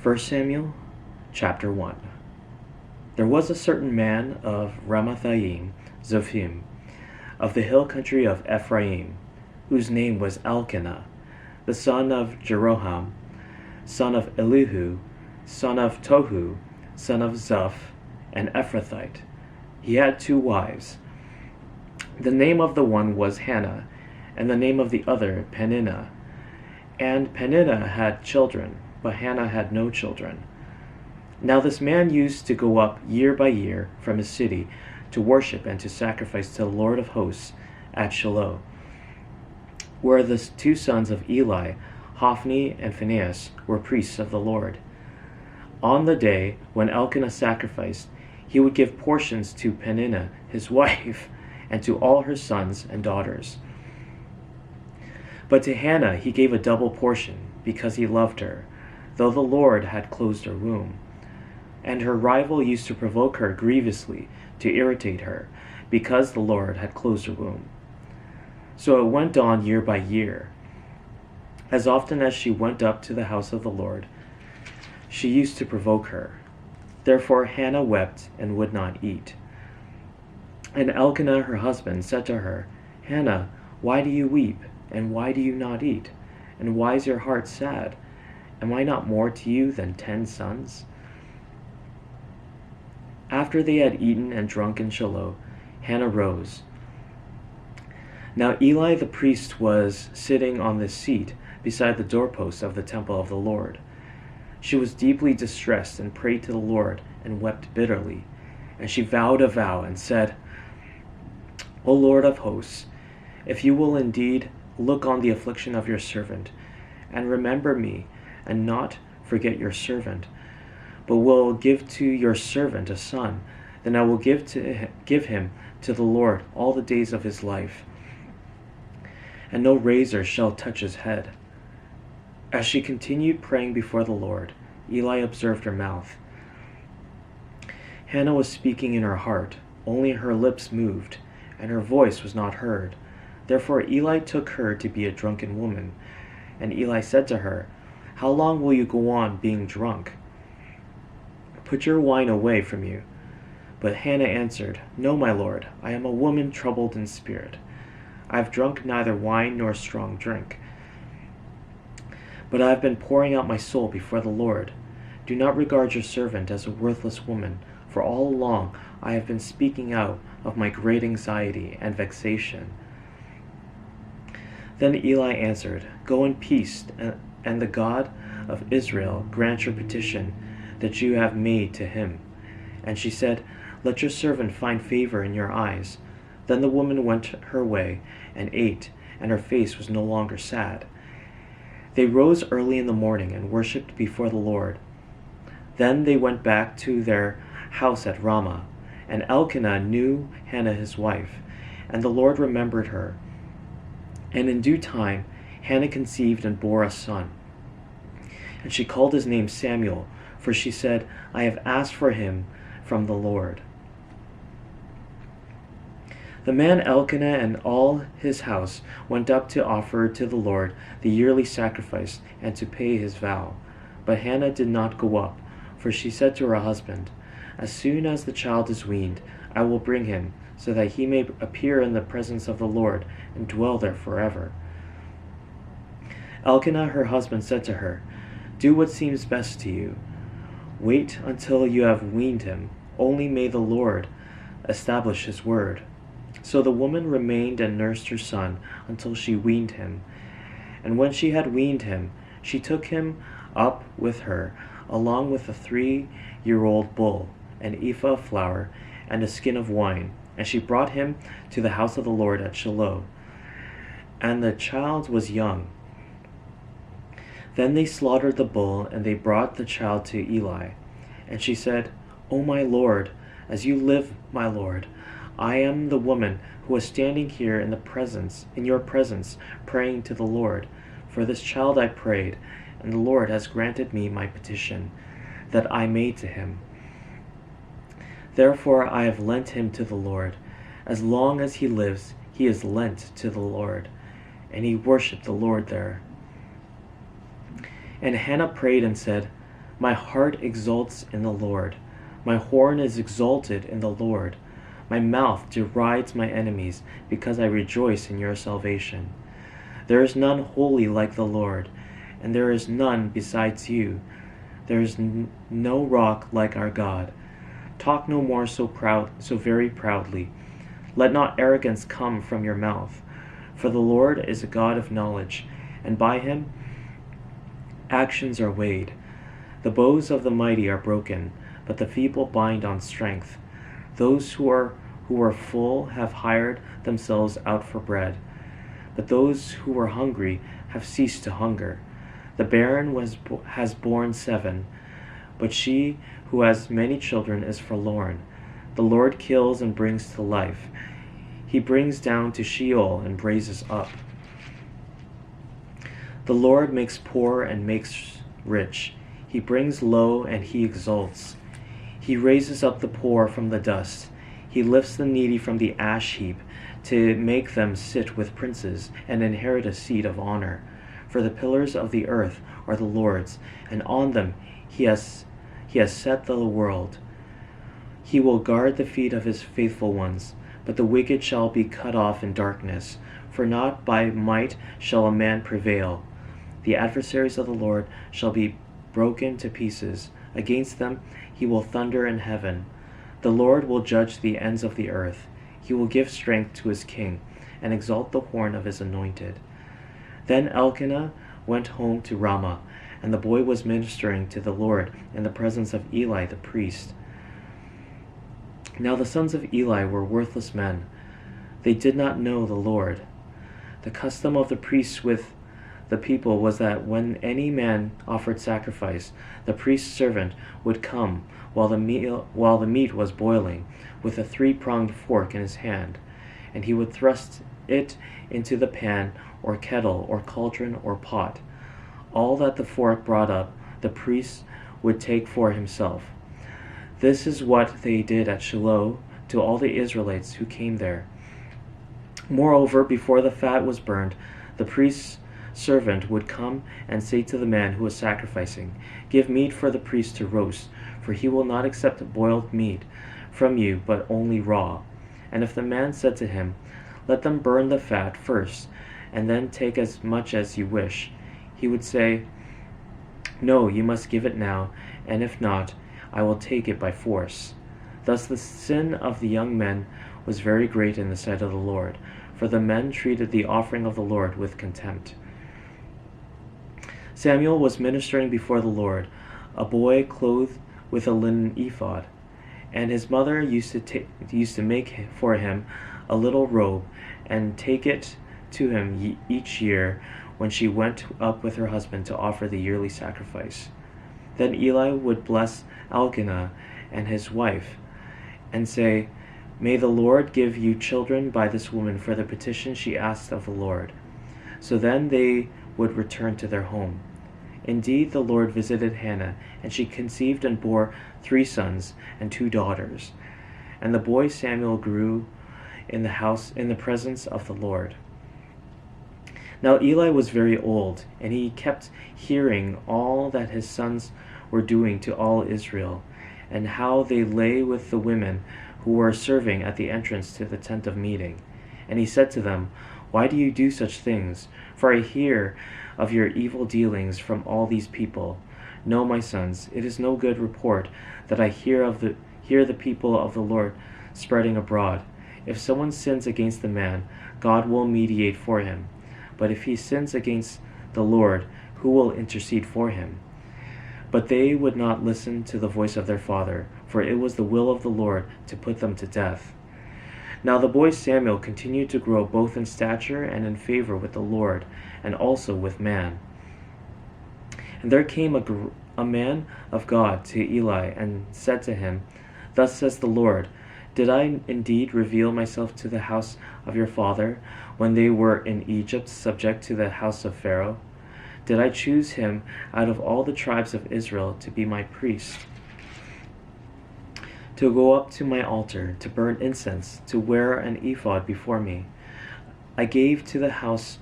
1 Samuel chapter 1. There was a certain man of Ramathaim, Zophim, of the hill country of Ephraim, whose name was Elkanah, the son of Jeroham, son of Elihu, son of Tohu, son of Zuph, an Ephrathite. He had 2 wives. The name of the one was Hannah, and the name of the other Peninnah. And Peninnah had children, but Hannah had no children. Now this man used to go up year by year from his city to worship and to sacrifice to the Lord of hosts at Shiloh, where the 2 sons of Eli, Hophni and Phinehas, were priests of the Lord. On the day when Elkanah sacrificed, he would give portions to Peninnah his wife, and to all her sons and daughters. But to Hannah he gave a double portion, because he loved her, though the Lord had closed her womb. And her rival used to provoke her grievously, to irritate her, because the Lord had closed her womb. So it went on year by year. As often as she went up to the house of the Lord, she used to provoke her. Therefore Hannah wept and would not eat. And Elkanah her husband said to her, Hannah, why do you weep, and why do you not eat? And why is your heart sad? Am I not more to you than 10 sons? After they had eaten and drunk in Shiloh, Hannah rose. Now Eli the priest was sitting on the seat beside the doorpost of the temple of the Lord. She was deeply distressed and prayed to the Lord and wept bitterly. And she vowed a vow and said, O Lord of hosts, if you will indeed look on the affliction of your servant, and remember me, and not forget your servant, but will give to your servant a son, then I will give him to the Lord all the days of his life, and no razor shall touch his head. As she continued praying before the Lord, Eli observed her mouth. Hannah was speaking in her heart, only her lips moved, and her voice was not heard. Therefore Eli took her to be a drunken woman. And Eli said to her, How long will you go on being drunk? Put your wine away from you. But Hannah answered, No, my lord, I am a woman troubled in spirit. I have drunk neither wine nor strong drink, but I have been pouring out my soul before the Lord. Do not regard your servant as a worthless woman, for all along I have been speaking out of my great anxiety and vexation. Then Eli answered, Go in peace, and the God of Israel grant your petition that you have made to him. And she said, Let your servant find favor in your eyes. Then the woman went her way and ate, and her face was no longer sad. They rose early in the morning and worshipped before the Lord. Then they went back to their house at Ramah, and Elkanah knew Hannah his wife, and the Lord remembered her. And in due time Hannah conceived and bore a son. And she called his name Samuel, for she said, I have asked for him from the Lord. The man Elkanah and all his house went up to offer to the Lord the yearly sacrifice and to pay his vow. But Hannah did not go up, for she said to her husband, As soon as the child is weaned, I will bring him, so that he may appear in the presence of the Lord and dwell there forever. Elkanah her husband said to her, Do what seems best to you. Wait until you have weaned him. Only may the Lord establish his word. So the woman remained and nursed her son until she weaned him. And when she had weaned him, she took him up with her, along with a 3-year-old bull, an ephah of flour, and a skin of wine, and she brought him to the house of the Lord at Shiloh. And the child was young. Then they slaughtered the bull, and they brought the child to Eli. And she said, O my lord, as you live, my lord, I am the woman who was standing here in your presence, praying to the Lord. For this child I prayed, and the Lord has granted me my petition that I made to him. Therefore I have lent him to the Lord. As long as he lives, he is lent to the Lord. And he worshipped the Lord there. And Hannah prayed and said, My heart exults in the Lord. My horn is exalted in the Lord. My mouth derides my enemies, because I rejoice in your salvation. There is none holy like the Lord, and there is none besides you. There is no rock like our God. Talk no more so very proudly. Let not arrogance come from your mouth. For the Lord is a God of knowledge, and by him actions are weighed. The bows of the mighty are broken, but the feeble bind on strength. Those who are full have hired themselves out for bread, but those who are hungry have ceased to hunger. The barren has borne 7, but she who has many children is forlorn. The Lord kills and brings to life. He brings down to Sheol and raises up. The Lord makes poor and makes rich. He brings low and he exalts. He raises up the poor from the dust. He lifts the needy from the ash heap to make them sit with princes and inherit a seat of honor. For the pillars of the earth are the Lord's, and on them he has set the world. He will guard the feet of his faithful ones, but the wicked shall be cut off in darkness. For not by might shall a man prevail. The adversaries of the Lord shall be broken to pieces. Against them he will thunder in heaven. The Lord will judge the ends of the earth. He will give strength to his king, and exalt the horn of his anointed. Then Elkanah went home to Ramah, and the boy was ministering to the Lord in the presence of Eli the priest. Now the sons of Eli were worthless men. They did not know the Lord. The custom of the priests with the people was that when any man offered sacrifice, the priest's servant would come while the meat was boiling, with a 3-pronged fork in his hand, and he would thrust it into the pan or kettle or cauldron or pot. All that the fork brought up, the priest would take for himself. This is what they did at Shiloh to all the Israelites who came there. Moreover, before the fat was burned, the priest's servant would come and say to the man who was sacrificing, "Give meat for the priest to roast, for he will not accept boiled meat from you, but only raw." And if the man said to him, "Let them burn the fat first, and then take as much as you wish," he would say, "No, you must give it now, and if not, I will take it by force." Thus the sin of the young men was very great in the sight of the Lord, for the men treated the offering of the Lord with contempt. Samuel was ministering before the Lord, a boy clothed with a linen ephod, and his mother used to make for him a little robe and take it to him each year when she went up with her husband to offer the yearly sacrifice. Then Eli would bless Elkanah and his wife and say, "May the Lord give you children by this woman for the petition she asked of the Lord." So then they would return to their home. Indeed, the Lord visited Hannah, and she conceived and bore 3 sons and 2 daughters. And the boy Samuel grew in the presence of the Lord. Now Eli was very old, and he kept hearing all that his sons were doing to all Israel, and how they lay with the women who were serving at the entrance to the tent of meeting. And he said to them, "Why do you do such things? For I hear of your evil dealings from all these people. No, my sons, it is no good report that I hear the people of the Lord spreading abroad. If someone sins against the man, God will mediate for him. But if he sins against the Lord, who will intercede for him?" But they would not listen to the voice of their father, for it was the will of the Lord to put them to death. Now the boy Samuel continued to grow both in stature and in favor with the Lord, and also with man. And there came a man of God to Eli and said to him, "Thus says the Lord, did I indeed reveal myself to the house of your father when they were in Egypt, subject to the house of Pharaoh? Did I choose him out of all the tribes of Israel to be my priest, to go up to my altar, to burn incense, to wear an ephod before me? I gave to the house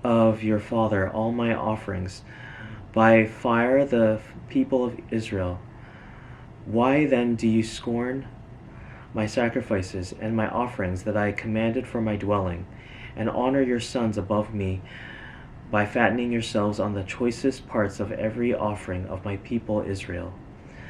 of your father all my offerings, by fire the people of Israel. Why then do you scorn my sacrifices and my offerings that I commanded for my dwelling, and honor your sons above me by fattening yourselves on the choicest parts of every offering of my people Israel?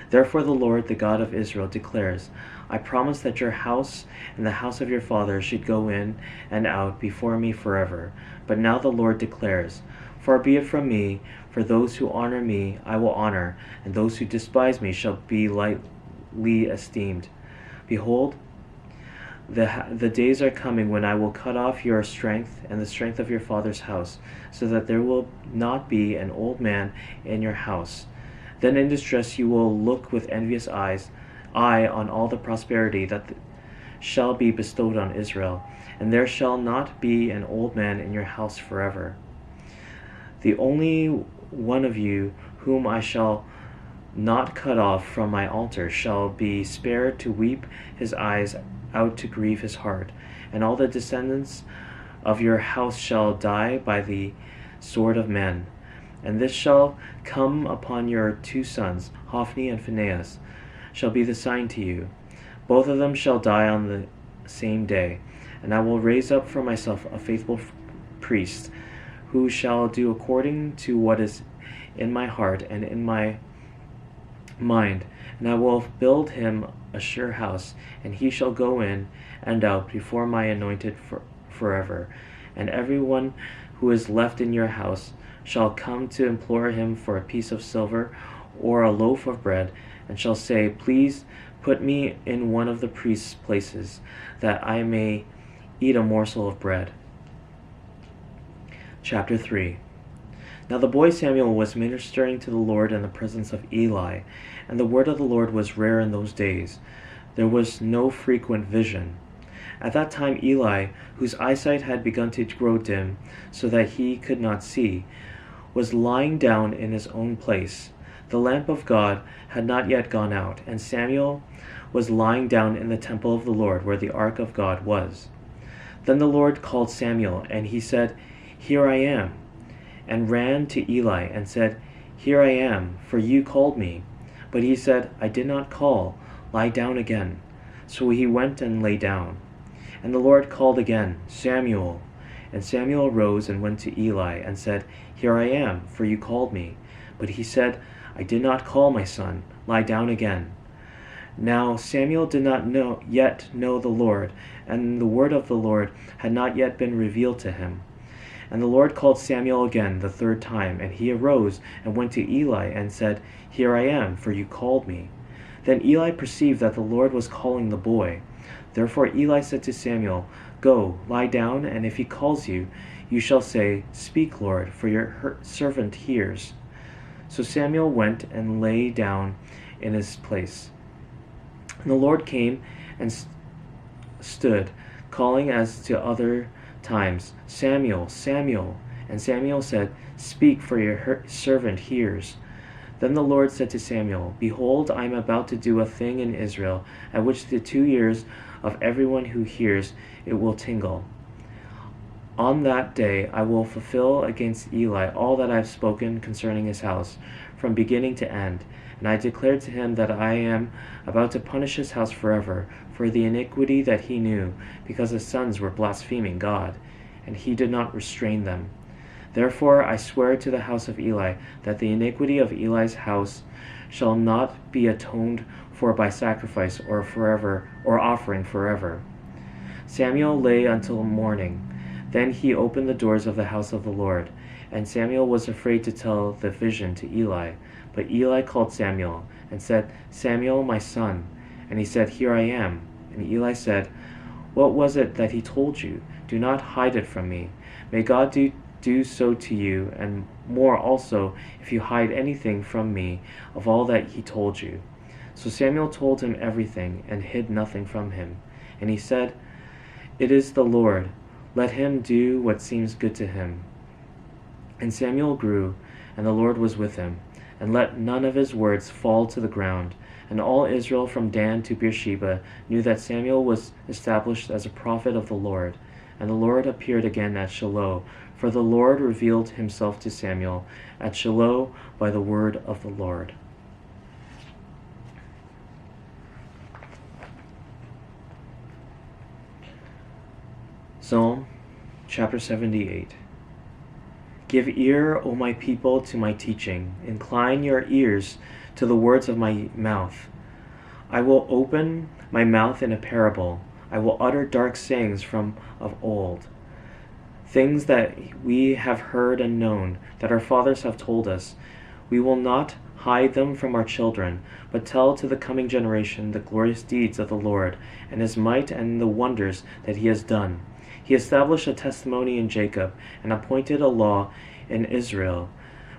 Therefore the Lord, the God of Israel, declares, I promised that your house and the house of your father should go in and out before me forever. But now the Lord declares, Far be it from me, for those who honor me I will honor, and those who despise me shall be lightly esteemed. Behold, the days are coming when I will cut off your strength and the strength of your father's house, so that there will not be an old man in your house. Then in distress you will look with envious eye on all the prosperity that shall be bestowed on Israel, and there shall not be an old man in your house forever. The only one of you whom I shall not cut off from my altar shall be spared to weep his eyes out to grieve his heart, and all the descendants of your house shall die by the sword of men. And this shall come upon your 2 sons, Hophni and Phinehas, shall be the sign to you. Both of them shall die on the same day, and I will raise up for myself a faithful priest, who shall do according to what is in my heart and in my mind, and I will build him a sure house, and he shall go in and out before my anointed forever. And everyone who is left in your house shall come to implore him for a piece of silver or a loaf of bread, and shall say, Please put me in one of the priest's places, that I may eat a morsel of bread. Chapter 3. Now the boy Samuel was ministering to the Lord in the presence of Eli, and the word of the Lord was rare in those days. There was no frequent vision. At that time Eli, whose eyesight had begun to grow dim, so that he could not see, was lying down in his own place. The lamp of God had not yet gone out, and Samuel was lying down in the temple of the Lord, where the ark of God was. Then the Lord called Samuel, and he said, Here I am, and ran to Eli and said, Here I am, for you called me. But he said, I did not call, lie down again. So he went and lay down. And the Lord called again, Samuel. And Samuel rose and went to Eli and said, Here I am, for you called me. But he said, I did not call, my son, lie down again. Now Samuel did not yet know the Lord, and the word of the Lord had not yet been revealed to him. And the Lord called Samuel again the 3rd time, and he arose and went to Eli and said, Here I am, for you called me. Then Eli perceived that the Lord was calling the boy. Therefore Eli said to Samuel, Go, lie down, and if he calls you, you shall say, Speak, Lord, for your servant hears. So Samuel went and lay down in his place. And the Lord came and stood, calling as to other times, Samuel, Samuel. And Samuel said, Speak, for your servant hears. Then the Lord said to Samuel, Behold, I am about to do a thing in Israel, at which the 2 ears of everyone who hears it will tingle. On that day I will fulfill against Eli all that I have spoken concerning his house, from beginning to end. And I declared to him that I am about to punish his house forever, for the iniquity that he knew, because his sons were blaspheming God, and he did not restrain them. Therefore I swear to the house of Eli that the iniquity of Eli's house shall not be atoned for by sacrifice or offering forever. Samuel lay until morning. Then he opened the doors of the house of the Lord, and Samuel was afraid to tell the vision to Eli. But Eli called Samuel and said, Samuel, my son. And he said, Here I am. And Eli said, What was it that he told you? Do not hide it from me. May God do so to you, and more also, if you hide anything from me of all that he told you. So Samuel told him everything, and hid nothing from him. And he said, It is the Lord. Let him do what seems good to him. And Samuel grew, and the Lord was with him, and let none of his words fall to the ground. And all Israel from Dan to Beersheba knew that Samuel was established as a prophet of the Lord. And the Lord appeared again at Shiloh For the Lord revealed himself to Samuel at Shiloh by the word of the Lord. Psalm chapter 78. Give ear, O my people, to my teaching. Incline your ears to the words of my mouth. I will open my mouth in a parable. I will utter dark sayings from of old, things that we have heard and known, that our fathers have told us. We will not hide them from our children, but tell to the coming generation the glorious deeds of the Lord, and his might and the wonders that he has done. He established a testimony in Jacob, and appointed a law in Israel,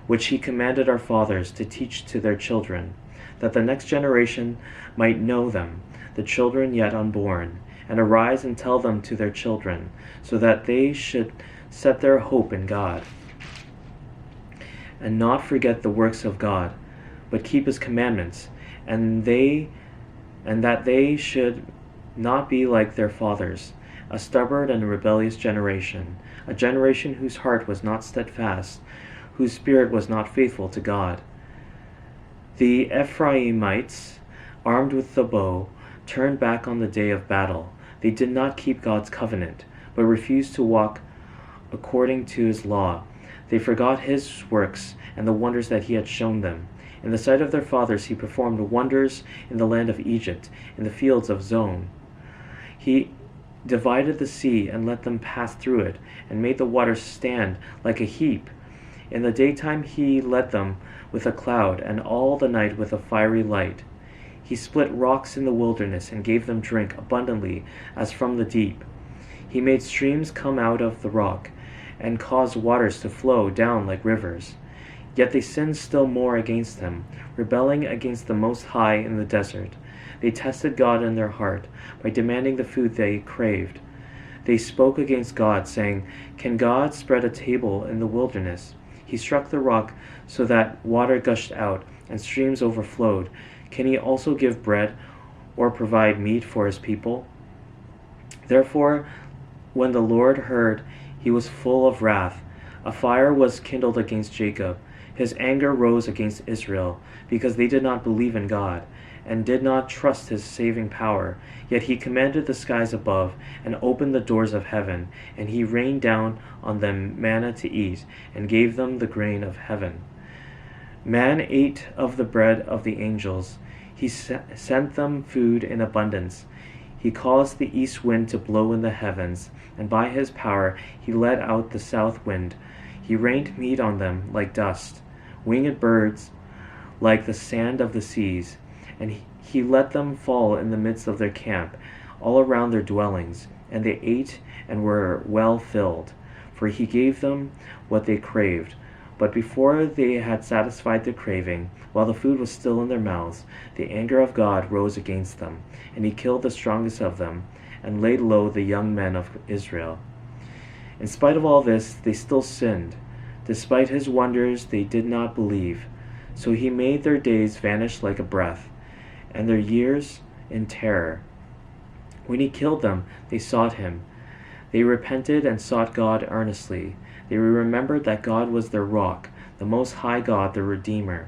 which he commanded our fathers to teach to their children, that the next generation might know them, the children yet unborn, and arise and tell them to their children, so that they should set their hope in God, and not forget the works of God, but keep his commandments, and that they should not be like their fathers, a stubborn and rebellious generation, a generation whose heart was not steadfast, whose spirit was not faithful to God. The Ephraimites, armed with the bow, turned back on the day of battle. They did not keep God's covenant, but refused to walk according to his law. They forgot his works and the wonders that he had shown them. In the sight of their fathers he performed wonders in the land of Egypt, in the fields of Zon. He divided the sea and let them pass through it, and made the waters stand like a heap. In the daytime he led them with a cloud, and all the night with a fiery light. He split rocks in the wilderness, and gave them drink abundantly as from the deep. He made streams come out of the rock, and caused waters to flow down like rivers. Yet they sinned still more against him, rebelling against the Most High in the desert. They tested God in their heart by demanding the food they craved. They spoke against God, saying, "Can God spread a table in the wilderness?" He struck the rock so that water gushed out and streams overflowed. Can he also give bread or provide meat for his people? Therefore, when the Lord heard, he was full of wrath. A fire was kindled against Jacob. His anger rose against Israel, because they did not believe in God, and did not trust his saving power. Yet he commanded the skies above, and opened the doors of heaven, and he rained down on them manna to eat, and gave them the grain of heaven. Man ate of the bread of the angels. He sent them food in abundance. He caused the east wind to blow in the heavens, and by his power he let out the south wind. He rained meat on them like dust, winged birds like the sand of the seas, and he let them fall in the midst of their camp, all around their dwellings, and they ate and were well filled, for he gave them what they craved. But before they had satisfied their craving, while the food was still in their mouths, the anger of God rose against them, and he killed the strongest of them, and laid low the young men of Israel. In spite of all this, they still sinned. Despite his wonders, they did not believe. So he made their days vanish like a breath, and their years in terror. When he killed them, they sought him. They repented and sought God earnestly. They remembered that God was their rock, the Most High God, their Redeemer.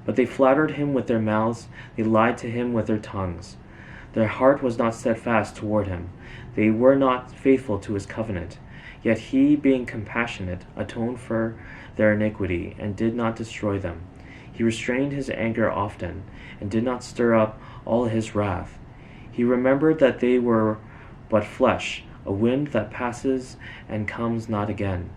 But they flattered him with their mouths, they lied to him with their tongues. Their heart was not steadfast toward him. They were not faithful to his covenant. Yet he, being compassionate, atoned for their iniquity, and did not destroy them. He restrained his anger often, and did not stir up all his wrath. He remembered that they were but flesh, a wind that passes and comes not again.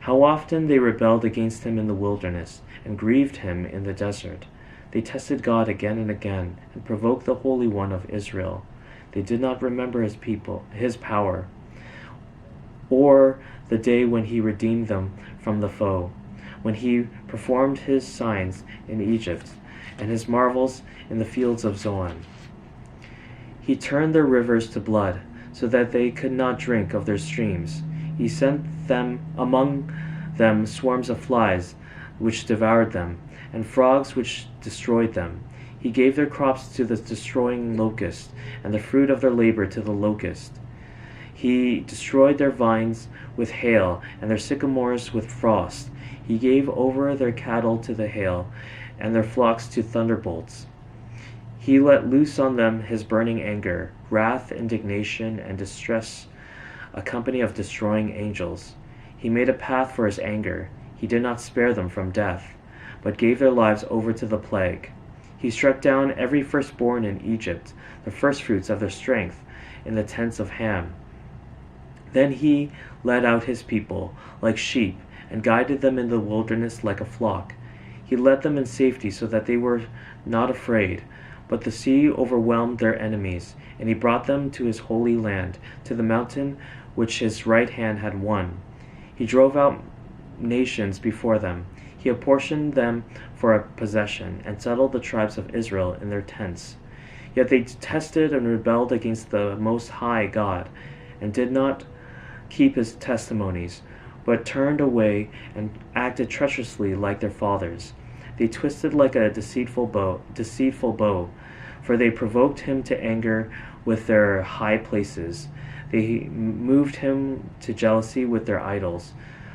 How often they rebelled against him in the wilderness, and grieved him in the desert. They tested God again and again, and provoked the Holy One of Israel. They did not remember his people, his power, or the day when he redeemed them from the foe, when he performed his signs in Egypt, and his marvels in the fields of Zon. He turned their rivers to blood, so that they could not drink of their streams. He sent them among them swarms of flies, which devoured them, and frogs which destroyed them. He gave their crops to the destroying locust, and the fruit of their labor to the locust. He destroyed their vines with hail, and their sycamores with frost. He gave over their cattle to the hail, and their flocks to thunderbolts. He let loose on them his burning anger, wrath, indignation, and distress, a company of destroying angels. He made a path for his anger. He did not spare them from death, but gave their lives over to the plague. He struck down every firstborn in Egypt, the firstfruits of their strength, in the tents of Ham. Then he led out his people like sheep, and guided them in the wilderness like a flock. He led them in safety so that they were not afraid. But the sea overwhelmed their enemies, and he brought them to his holy land, to the mountain which his right hand had won. He drove out nations before them. He apportioned them for a possession, and settled the tribes of Israel in their tents. Yet they detested and rebelled against the Most High God, and did not keep his testimonies, but turned away and acted treacherously like their fathers. They twisted like a deceitful bow, for they provoked him to anger with their high places. They moved him to jealousy with their idols.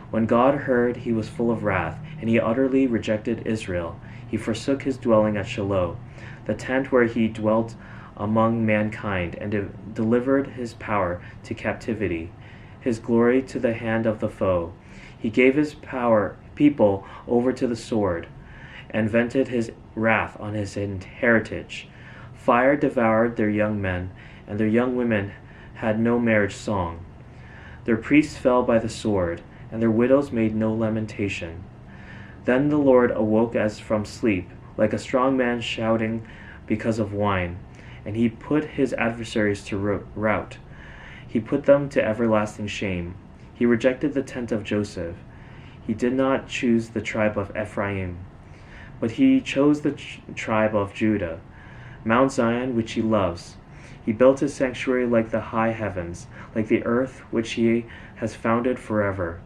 When God heard, he was full of wrath, and he utterly rejected Israel. He forsook his dwelling at Shiloh, the tent where he dwelt among mankind, and delivered his power to captivity, his glory to the hand of the foe. He gave his people over to the sword, and vented his wrath on his heritage. Fire devoured their young men, and their young women had no marriage song. Their priests fell by the sword, and their widows made no lamentation. Then the Lord awoke as from sleep, like a strong man shouting because of wine, and he put his adversaries to rout. He put them to everlasting shame. He rejected the tent of Joseph. He did not choose the tribe of Ephraim, but he chose the tribe of Judah, Mount Zion, which he loves. He built his sanctuary like the high heavens, like the earth which he has founded forever.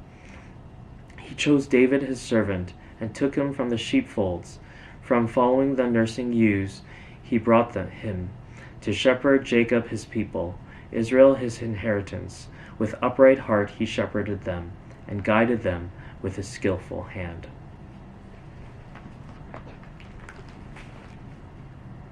He chose David his servant, and took him from the sheepfolds. From following the nursing ewes, he brought him to shepherd Jacob his people, Israel his inheritance. With upright heart he shepherded them, and guided them with his skillful hand.